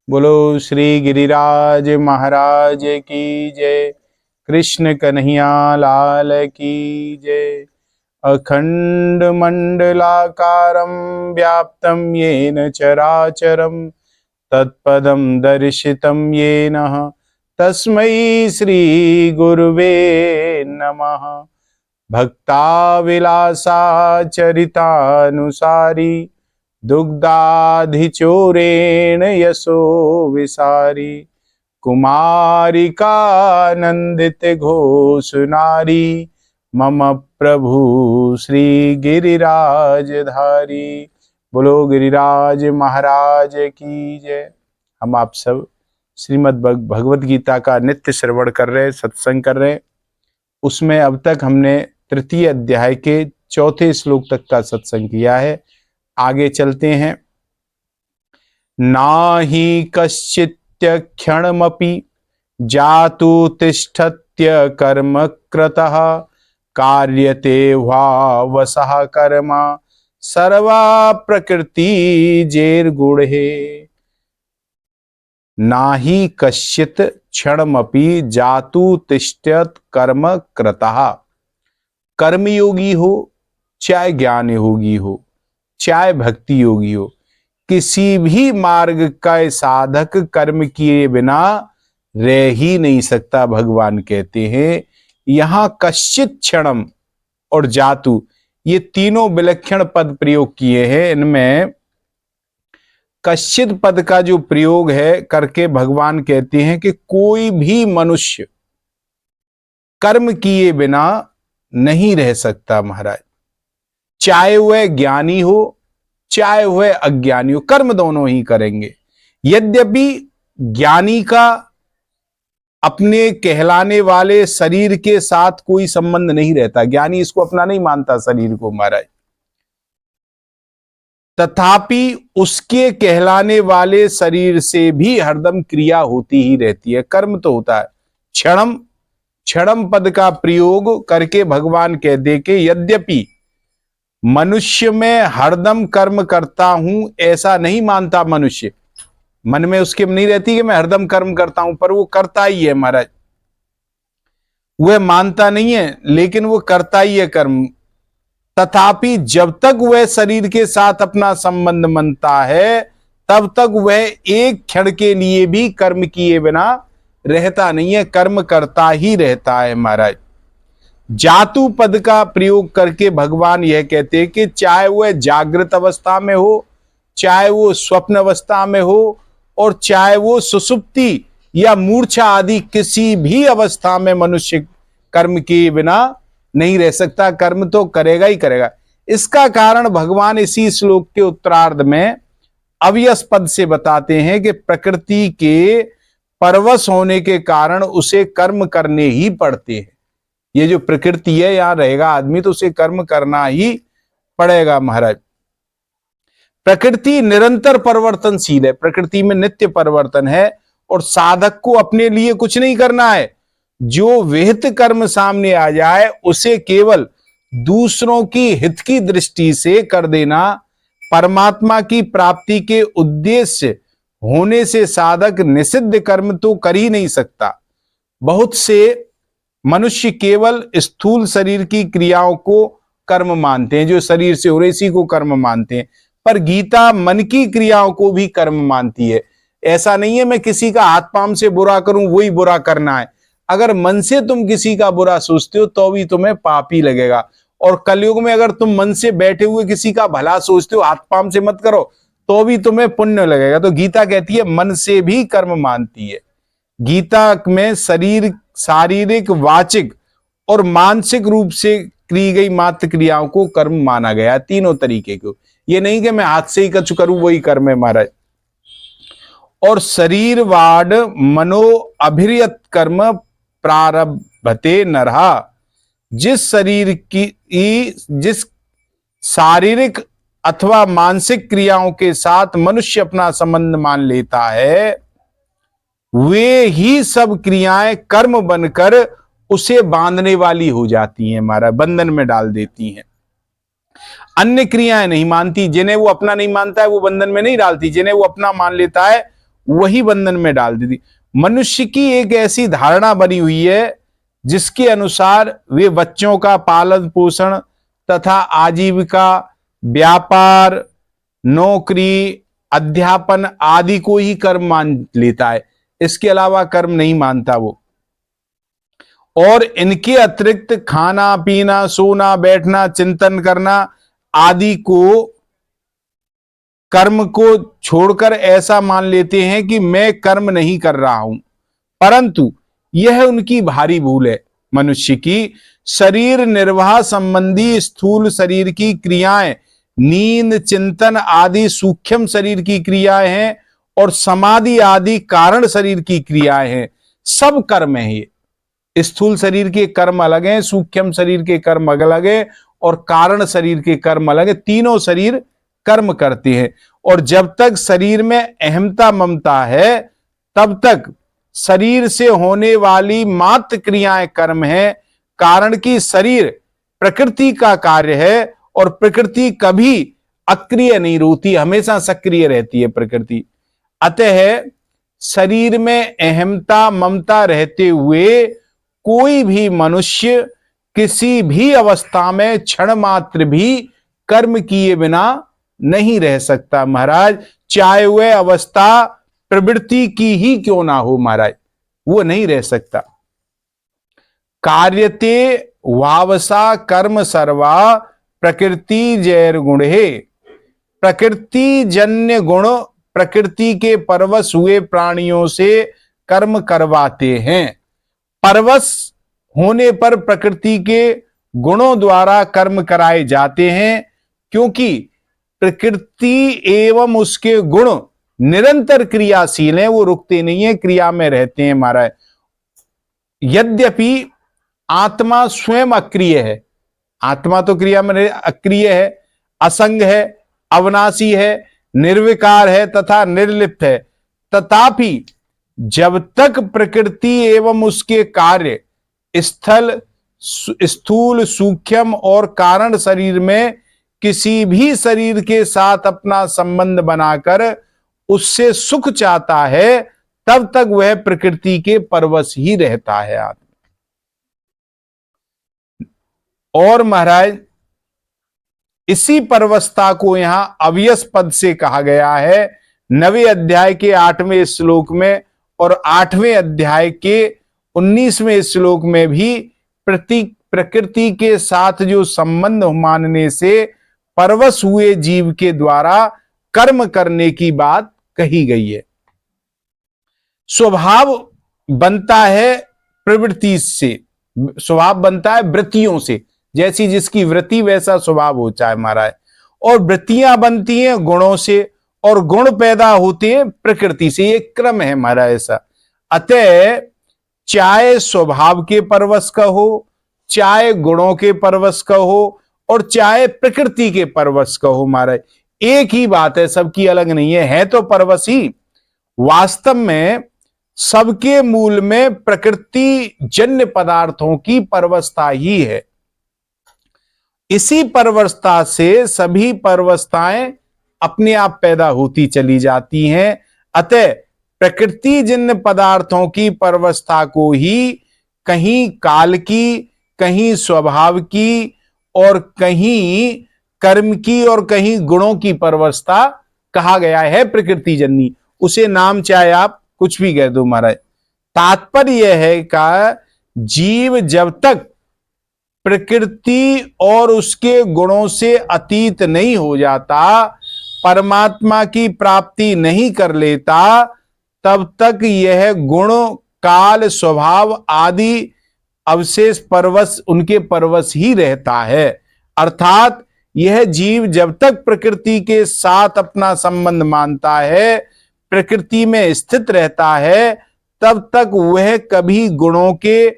बोलो श्री गिरिराज महाराज की जय। कृष्ण कन्हैया लाल की जय। अखंड मंडलाकारं व्याप्तं येन चराचरं तत्पदं दर्शितं येन तस्मै श्री गुरुवे नमः। भक्ताविलासाचरितानुसारी दुग्धाधिचोरेण यशो विसारी कुमारिकानंदित घोष नारी मम प्रभु श्री गिरिराजधारी। बोलो गिरिराज महाराज की जय। हम आप सब श्रीमद् भगवद गीता का नित्य श्रवण कर रहे हैं, सत्संग कर रहे हैं। उसमें अब तक हमने तृतीय अध्याय के चौथे श्लोक तक का सत्संग किया है। आगे चलते हैं। नाहि कश्चित्य क्षणमपि जातु तिष्ठत्य कर्म कृतः कार्यते वा वसः कर्म सर्वा प्रकृति जैर्गुणे। नाहि कश्चित् क्षणमपि जातु तिष्ठत कर्म कृतः। कर्मयोगी हो चाहे ज्ञान योगी हो चाहे भक्ति योगी हो, किसी भी मार्ग का साधक कर्म किए बिना रह ही नहीं सकता। भगवान कहते हैं यहां कश्चित क्षणम और जातु, ये तीनों विलक्षण पद प्रयोग किए हैं। इनमें कश्चित पद का जो प्रयोग है करके भगवान कहते हैं कि कोई भी मनुष्य कर्म किए बिना नहीं रह सकता महाराज। चाहे वह ज्ञानी हो चाहे वह अज्ञानी हो, कर्म दोनों ही करेंगे। यद्यपि ज्ञानी का अपने कहलाने वाले शरीर के साथ कोई संबंध नहीं रहता, ज्ञानी इसको अपना नहीं मानता शरीर को महाराज, तथापि उसके कहलाने वाले शरीर से भी हरदम क्रिया होती ही रहती है, कर्म तो होता है। क्षणम, क्षणम पद का प्रयोग करके भगवान कह दे कि यद्यपि मनुष्य में हरदम कर्म करता हूं ऐसा नहीं मानता मनुष्य, मन में उसके नहीं रहती कि मैं हरदम कर्म करता हूं, पर वो करता ही है महाराज। वह मानता नहीं है लेकिन वो करता ही है कर्म। तथापि जब तक वह शरीर के साथ अपना संबंध मनता है तब तक वह एक क्षण के लिए भी कर्म किए बिना रहता नहीं है, कर्म करता ही रहता है महाराज। जातु पद का प्रयोग करके भगवान यह कहते हैं कि चाहे वह जागृत अवस्था में हो चाहे वो स्वप्न अवस्था में हो और चाहे वो सुसुप्ति या मूर्छा आदि किसी भी अवस्था में मनुष्य कर्म किए बिना नहीं रह सकता, कर्म तो करेगा ही करेगा। इसका कारण भगवान इसी श्लोक के उत्तरार्ध में अव्यस पद से बताते हैं कि प्रकृति के परवश होने के कारण उसे कर्म करने ही पड़ते हैं। ये जो प्रकृति है, यहां रहेगा आदमी तो उसे कर्म करना ही पड़ेगा महाराज। प्रकृति निरंतर परिवर्तनशील है, प्रकृति में नित्य परिवर्तन है और साधक को अपने लिए कुछ नहीं करना है। जो विहित कर्म सामने आ जाए उसे केवल दूसरों की हित की दृष्टि से कर देना। परमात्मा की प्राप्ति के उद्देश्य होने से साधक निषिद्ध कर्म तो कर ही नहीं सकता। बहुत से मनुष्य केवल स्थूल शरीर की क्रियाओं को कर्म मानते हैं, जो शरीर से हो रही इसी को कर्म मानते हैं, पर गीता मन की क्रियाओं को भी कर्म मानती है। ऐसा नहीं है मैं किसी का हाथ पांव से बुरा करूं वही बुरा करना है। अगर मन से तुम किसी का बुरा सोचते हो तो भी तुम्हें पाप ही लगेगा, और कलयुग में अगर तुम मन से बैठे हुए किसी का भला सोचते हो, हाथ पांव से मत करो, तो भी तुम्हें पुण्य लगेगा। तो गीता कहती है मन से भी कर्म मानती है। गीता में शारीरिक, वाचिक और मानसिक रूप से की गई मात्र क्रियाओं को कर्म माना गया, तीनों तरीके को। ये नहीं कि मैं हाथ से ही कुछ करूं वही कर्म है महाराज। और शरीरवाड मनो अभिरियत कर्म प्रारभते नरहा। जिस शरीर की जिस शारीरिक अथवा मानसिक क्रियाओं के साथ मनुष्य अपना संबंध मान लेता है, वे ही सब क्रियाएं कर्म बनकर उसे बांधने वाली हो जाती हैं महाराज, बंधन में डाल देती हैं। अन्य क्रियाएं नहीं मानती, जिन्हें वो अपना नहीं मानता है वो बंधन में नहीं डालती, जिन्हें वो अपना मान लेता है वही बंधन में डाल देती। मनुष्य की एक ऐसी धारणा बनी हुई है जिसके अनुसार वे बच्चों का पालन पोषण तथा आजीविका, व्यापार, नौकरी, अध्यापन आदि को ही कर्म मान लेता है, इसके अलावा कर्म नहीं मानता वो। और इनके अतिरिक्त खाना पीना, सोना, बैठना, चिंतन करना आदि को, कर्म को छोड़कर ऐसा मान लेते हैं कि मैं कर्म नहीं कर रहा हूं। परंतु यह उनकी भारी भूल है। मनुष्य की शरीर निर्वाह संबंधी स्थूल शरीर की क्रियाएं, नींद, चिंतन आदि सूक्ष्म शरीर की क्रियाएं हैं, और समाधि आदि कारण शरीर की क्रियाएं हैं। सब कर्म है ये। स्थूल शरीर के कर्म अलग हैं, सूक्ष्म शरीर के कर्म अलग है, और कारण शरीर के कर्म अलग है। तीनों शरीर कर्म करते हैं। और जब तक शरीर में अहमता ममता है तब तक शरीर से होने वाली मात्र क्रियाएं कर्म है। कारण कि शरीर प्रकृति का कार्य है, और प्रकृति कभी अक्रिय नहीं रहती, हमेशा सक्रिय रहती है प्रकृति। अतः शरीर में अहमता ममता रहते हुए कोई भी मनुष्य किसी भी अवस्था में क्षण मात्र भी कर्म किए बिना नहीं रह सकता महाराज, चाहे वह अवस्था प्रवृत्ति की ही क्यों ना हो महाराज, वो नहीं रह सकता। कार्यते वावसा कर्म सर्वा प्रकृति जैर गुण है। प्रकृति जन्य गुण प्रकृति के परवश हुए प्राणियों से कर्म करवाते हैं। परवश होने पर प्रकृति के गुणों द्वारा कर्म कराए जाते हैं, क्योंकि प्रकृति एवं उसके गुण निरंतर क्रियाशील हैं, वो रुकते नहीं है, क्रिया में रहते हैं महाराज। यद्यपि आत्मा स्वयं अक्रिय है, आत्मा तो क्रिया में अक्रिय है, असंग है, अविनाशी है, निर्विकार है तथा निर्लिप्त है, तथापि जब तक प्रकृति एवं उसके कार्य स्थल, स्थूल, सूक्ष्म और कारण शरीर में किसी भी शरीर के साथ अपना संबंध बनाकर उससे सुख चाहता है, तब तक वह प्रकृति के परवश ही रहता है आदमी। और महाराज इसी परवशता को यहां अव्यस पद से कहा गया है 9वें अध्याय के 8वें श्लोक में, और 8वें अध्याय के 19वें श्लोक में भी प्रकृति के साथ जो संबंध मानने से परवश हुए जीव के द्वारा कर्म करने की बात कही गई है। स्वभाव बनता है प्रवृत्ति से, स्वभाव बनता है वृत्तियों से, जैसी जिसकी वृत्ति वैसा स्वभाव होता है महाराज। और वृत्तियां बनती हैं गुणों से, और गुण पैदा होते हैं प्रकृति से, ये क्रम है महाराज ऐसा। अतः चाहे स्वभाव के परवश का हो, चाहे गुणों के परवश का हो, और चाहे प्रकृति के परवश का हो महाराज, एक ही बात है, सबकी अलग नहीं है तो परवश ही। वास्तव में सबके मूल में प्रकृति जन्य पदार्थों की परवशता ही है। इसी परवशता से सभी परवशताएं अपने आप पैदा होती चली जाती हैं। अतः प्रकृति जन्य पदार्थों की परवशता को ही कहीं काल की, कहीं स्वभाव की, और कहीं कर्म की, और कहीं गुणों की परवशता कहा गया है प्रकृति जन्य। उसे नाम चाहे आप कुछ भी कह दो महाराज, तात्पर्य यह है का जीव जब तक प्रकृति और उसके गुणों से अतीत नहीं हो जाता, परमात्मा की प्राप्ति नहीं कर लेता, तब तक यह गुण, काल, स्वभाव आदि अवशेष परवश, उनके परवश ही रहता है। अर्थात यह जीव जब तक प्रकृति के साथ अपना संबंध मानता है, प्रकृति में स्थित रहता है, तब तक वह कभी गुणों के,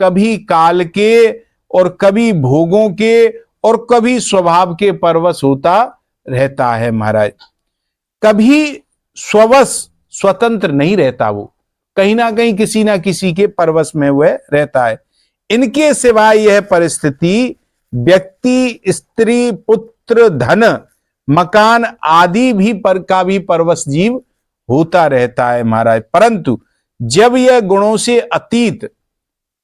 कभी काल के, और कभी भोगों के, और कभी स्वभाव के परवश होता रहता है महाराज। कभी स्ववश स्वतंत्र नहीं रहता, वो कहीं ना कहीं किसी ना किसी के परवश में वह रहता है। इनके सिवाय यह परिस्थिति व्यक्ति, स्त्री, पुत्र, धन, मकान आदि भी का भी परवश जीव होता रहता है महाराज। परंतु जब यह गुणों से अतीत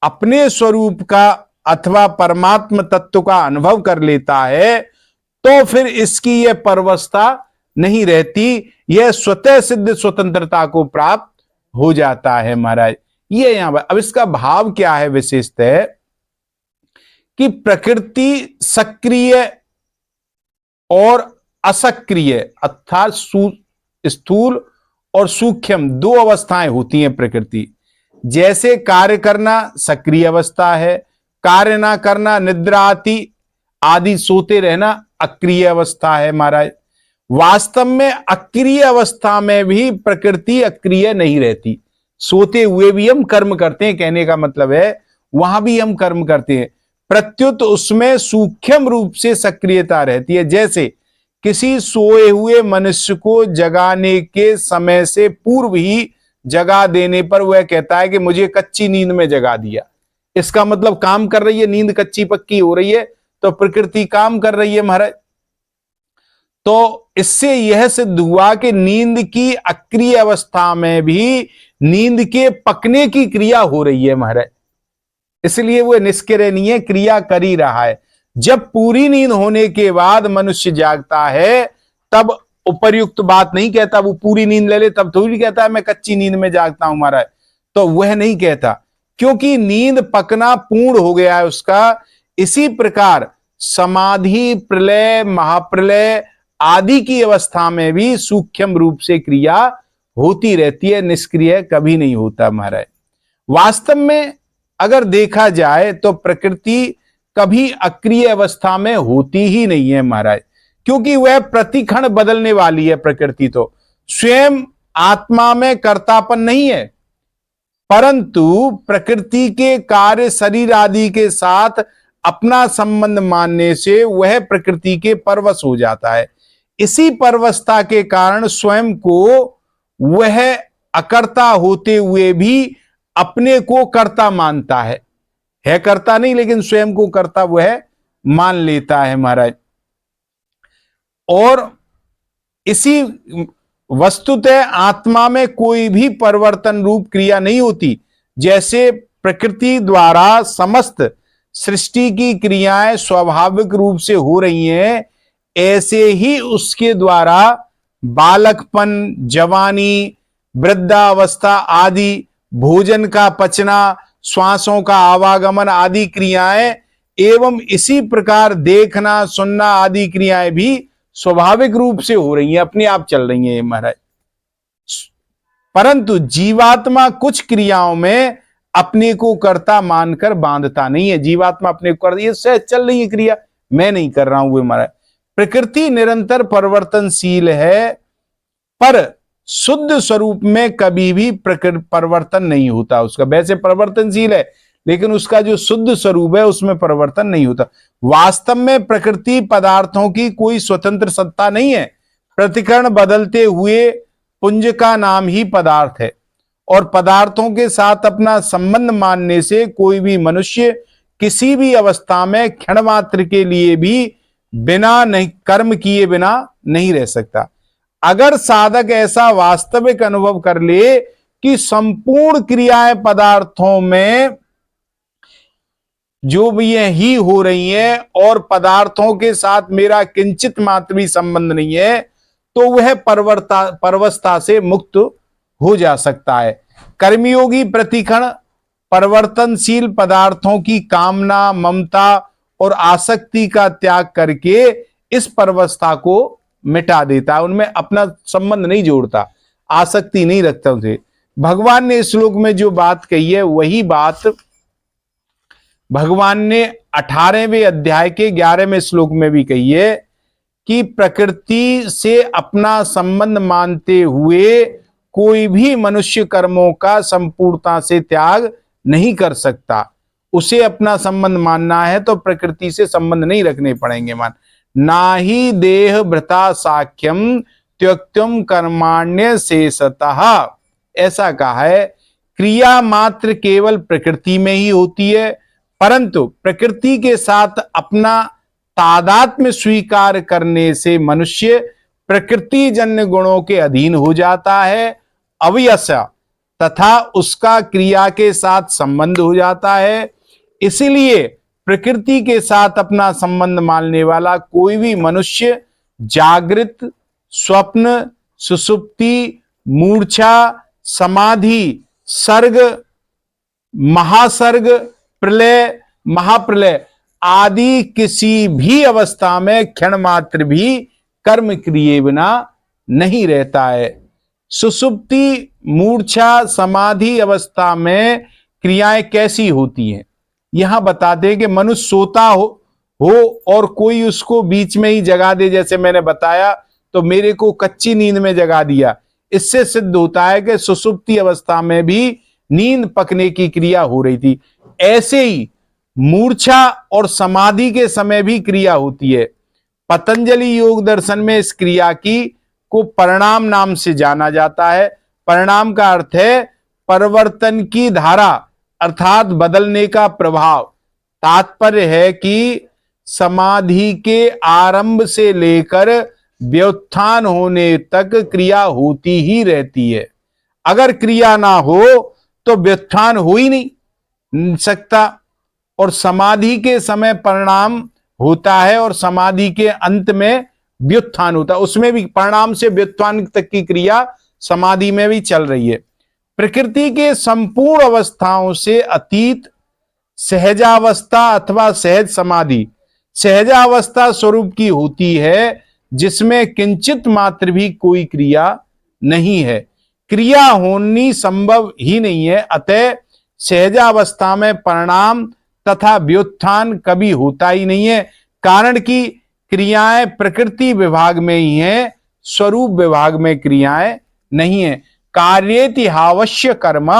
अपने स्वरूप का अथवा परमात्म तत्व का अनुभव कर लेता है तो फिर इसकी यह परवस्था नहीं रहती, यह स्वतः सिद्ध स्वतंत्रता को प्राप्त हो जाता है महाराज। ये यहां पर अब इसका भाव क्या है विशेषतः कि प्रकृति सक्रिय और असक्रिय अर्थात स्थूल और सूक्ष्म दो अवस्थाएं होती हैं प्रकृति। जैसे कार्य करना सक्रिय अवस्था है, कार्य ना करना निद्रा आदि सोते रहना अक्रिय अवस्था है महाराज। वास्तव में अक्रिय अवस्था में भी प्रकृति अक्रिय नहीं रहती, सोते हुए भी हम कर्म करते हैं, कहने का मतलब है वहां भी हम कर्म करते हैं, प्रत्युत उसमें सूक्ष्म रूप से सक्रियता रहती है। जैसे किसी सोए हुए मनुष्य को जगाने के समय से पूर्व ही जगा देने पर वह कहता है कि मुझे कच्ची नींद में जगा दिया, इसका मतलब काम कर रही है, नींद कच्ची पक्की हो रही है, तो प्रकृति काम कर रही है महाराज। तो इससे यह सिद्ध हुआ कि नींद की अक्रिय अवस्था में भी नींद के पकने की क्रिया हो रही है महाराज, इसलिए वह निष्क्रिय नहीं है, क्रिया कर ही रहा है। जब पूरी नींद होने के बाद मनुष्य जागता है तब उपर्युक्त बात नहीं कहता, वो पूरी नींद ले ले तब थोड़ी कहता है मैं कच्ची नींद में जागता हूं महाराज, तो वह नहीं कहता, क्योंकि नींद पकना पूर्ण हो गया है उसका। इसी प्रकार समाधि, प्रलय, महाप्रलय आदि की अवस्था में भी सूक्ष्म रूप से क्रिया होती रहती है, निष्क्रिय कभी नहीं होता महाराज। वास्तव में अगर देखा जाए तो प्रकृति कभी अक्रिय अवस्था में होती ही नहीं है महाराज, क्योंकि वह प्रतिक्षण बदलने वाली है। प्रकृति तो स्वयं आत्मा में कर्तापन नहीं है, परंतु प्रकृति के कार्य शरीर आदि के साथ अपना संबंध मानने से वह प्रकृति के परवश हो जाता है। इसी परवशता के कारण स्वयं को वह अकर्ता होते हुए भी अपने को कर्ता मानता है कर्ता नहीं लेकिन स्वयं को कर्ता वह मान लेता है महाराज। और इसी वस्तुतः आत्मा में कोई भी परिवर्तन रूप क्रिया नहीं होती। जैसे प्रकृति द्वारा समस्त सृष्टि की क्रियाएं स्वाभाविक रूप से हो रही हैं, ऐसे ही उसके द्वारा बालकपन, जवानी, वृद्धावस्था आदि, भोजन का पचना, श्वासों का आवागमन आदि क्रियाएं एवं इसी प्रकार देखना, सुनना आदि क्रियाएं भी स्वाभाविक रूप से हो रही हैं, अपने आप चल रही हैं महाराज। परंतु जीवात्मा कुछ क्रियाओं में अपने को कर्ता मानकर बांधता नहीं है। जीवात्मा अपने को कर, ये सहज चल रही है क्रिया, मैं नहीं कर रहा हूं वो महाराज। प्रकृति निरंतर परिवर्तनशील है, पर शुद्ध स्वरूप में कभी भी परिवर्तन नहीं होता उसका। वैसे परिवर्तनशील है लेकिन उसका जो शुद्ध स्वरूप है उसमें परिवर्तन नहीं होता। वास्तव में प्रकृति पदार्थों की कोई स्वतंत्र सत्ता नहीं है, प्रतिकरण बदलते हुए पुंज का नाम ही पदार्थ है। और पदार्थों के साथ अपना संबंध मानने से कोई भी मनुष्य किसी भी अवस्था में क्षण मात्र के लिए भी बिना नहीं कर्म किए बिना नहीं रह सकता। अगर साधक ऐसा वास्तविक अनुभव कर ले कि संपूर्ण क्रियाएं पदार्थों में जो भी ही हो रही हैं और पदार्थों के साथ मेरा किंचित मात्र भी संबंध नहीं है, तो वह परवस्था से मुक्त हो जा सकता है। कर्मयोगी प्रतिक्षण परिवर्तनशील पदार्थों की कामना, ममता और आसक्ति का त्याग करके इस परवस्था को मिटा देता है, उनमें अपना संबंध नहीं जोड़ता, आसक्ति नहीं रखता उसे। भगवान ने इस श्लोक में जो बात कही है वही बात भगवान ने 18वें अध्याय के 11वें श्लोक में भी कही है कि प्रकृति से अपना संबंध मानते हुए कोई भी मनुष्य कर्मों का संपूर्णता से त्याग नहीं कर सकता। उसे अपना संबंध मानना है तो प्रकृति से संबंध नहीं रखने पड़ेंगे। मान ना ही देह भृता साख्यम त्यक्तुम कर्माण्य शेषतः, ऐसा कहा है। क्रिया मात्र केवल प्रकृति में ही होती है, परंतु प्रकृति के साथ अपना तादात्म्य स्वीकार करने से मनुष्य प्रकृति जन्य गुणों के अधीन हो जाता है, अवयस तथा उसका क्रिया के साथ संबंध हो जाता है। इसीलिए प्रकृति के साथ अपना संबंध मानने वाला कोई भी मनुष्य जागृत, स्वप्न, सुषुप्ति, मूर्छा, समाधि, सर्ग, महासर्ग, प्रलय, महाप्रलय आदि किसी भी अवस्था में क्षण मात्र भी कर्म किए बिना नहीं रहता है। सुषुप्ति, मूर्छा, समाधि अवस्था में क्रियाएं कैसी होती हैं, यहां बताते हैं कि मनुष्य सोता हो और कोई उसको बीच में ही जगा दे, जैसे मैंने बताया तो मेरे को कच्ची नींद में जगा दिया, इससे सिद्ध होता है कि सुषुप्ति अवस्था में भी नींद पकने की क्रिया हो रही थी। ऐसे ही मूर्छा और समाधि के समय भी क्रिया होती है। पतंजलि योग दर्शन में इस क्रिया को परिणाम नाम से जाना जाता है। परिणाम का अर्थ है परिवर्तन की धारा, अर्थात बदलने का प्रभाव। तात्पर्य है कि समाधि के आरंभ से लेकर व्युत्थान होने तक क्रिया होती ही रहती है। अगर क्रिया ना हो तो व्युत्थान हो ही नहीं सकता। और समाधि के समय परिणाम होता है और समाधि के अंत में व्युत्थान होता है, उसमें भी परिणाम से व्युत्थान तक की क्रिया समाधि में भी चल रही है। प्रकृति के संपूर्ण अवस्थाओं से अतीत सहजावस्था अथवा सहज समाधि सहजावस्था स्वरूप की होती है, जिसमें किंचित मात्र भी कोई क्रिया नहीं है, क्रिया होनी संभव ही नहीं है। अतः सहजावस्था में परिणाम तथा व्युत्थान कभी होता ही नहीं है, कारण कि क्रियाएं प्रकृति विभाग में ही हैं, स्वरूप विभाग में क्रियाएं नहीं है। कार्येति हावश्य कर्म,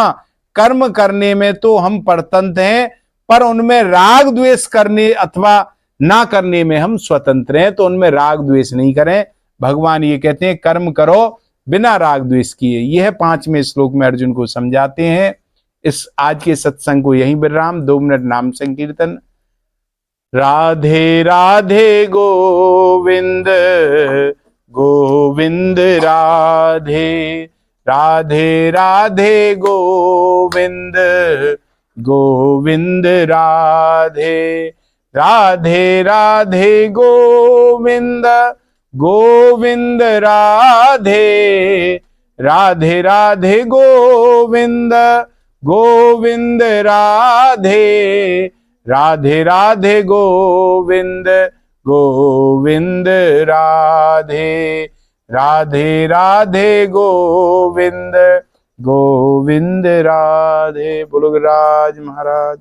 कर्म करने में तो हम परतंत्र हैं, पर उनमें राग द्वेष करने अथवा ना करने में हम स्वतंत्र हैं, तो उनमें राग द्वेष नहीं करें। भगवान ये कहते हैं कर्म करो बिना राग द्वेष किए। यह 5वें श्लोक में अर्जुन को समझाते हैं। इस आज के सत्संग को यहीं विराम। 2 मिनट नाम संकीर्तन। राधे राधे गोविंद गोविंद राधे, राधे राधे गोविंद गोविंद राधे, राधे राधे गोविंद गोविंद राधे, राधे राधे गोविंद गोविंद राधे, राधे राधे गोविंद गोविंद राधे, राधे राधे गोविंद गोविंद राधे। बोलो राज महाराज।